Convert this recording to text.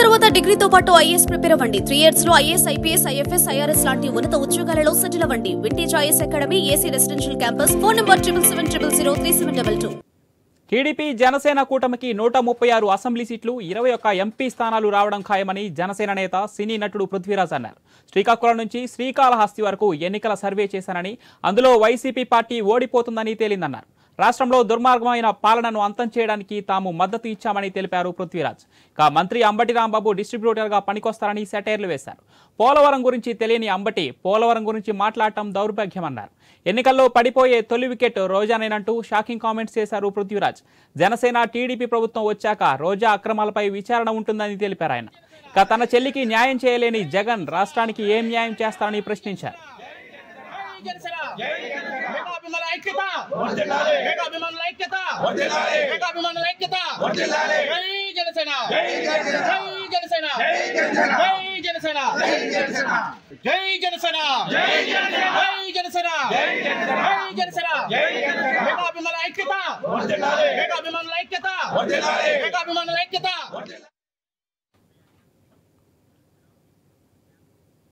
తర్వాత డిగ్రీతో పాటు IAS prepare అవ్వండి. 3 years లో ఐఏఎస్, ఐపీఎస్, ఐఎఫ్ఎస్, ఐఆర్ఎస్ లాంటి ఉన్నత ఉద్యోగాలలో సెటిల్ అవ్వండి. Vintage IAS academy, AC residential campus. Phone number 7770033722. TDP Janasena కూటమికి 136 అసెంబ్లీ సీట్లు, 21 ఎంపీ స్థానాలు రావడం ఖాయమని జనసేన నేత సినీ నటుడు పృథ్వీరాజ్ అన్నారు. శ్రీకాకుళం నుంచి శ్రీకాళహస్తి వరకు ఎన్నికల సర్వే చేశానని, అందులో వైసీపీ పార్టీ ఓడిపోతుందని తేలిందన్నారు. రాష్ట్రంలో దుర్మార్గమైన పాలనను అంతం చేయడానికి తాము మద్దతు ఇచ్చామని తెలిపారు పృథ్వీరాజ్. మంత్రి అంబటి రాంబాబు డిస్ట్రిబ్యూటర్గా పనికొస్తారని సెటైర్లు వేశారు. పోలవరం గురించి తెలియని అంబటి పోలవరం గురించి మాట్లాడటం దౌర్భాగ్యమన్నారు. ఎన్నికల్లో పడిపోయే తొలి వికెట్ రోజానేనంటూ షాకింగ్ కామెంట్స్ చేశారు పృథ్వీరాజ్. జనసేన టీడీపీ ప్రభుత్వం వచ్చాక రోజా అక్రమాలపై విచారణ ఉంటుందని తెలిపారు ఆయన. తన చెల్లికి న్యాయం చేయలేని జగన్ రాష్ట్రానికి ఏం న్యాయం చేస్తారని ప్రశ్నించారు. జై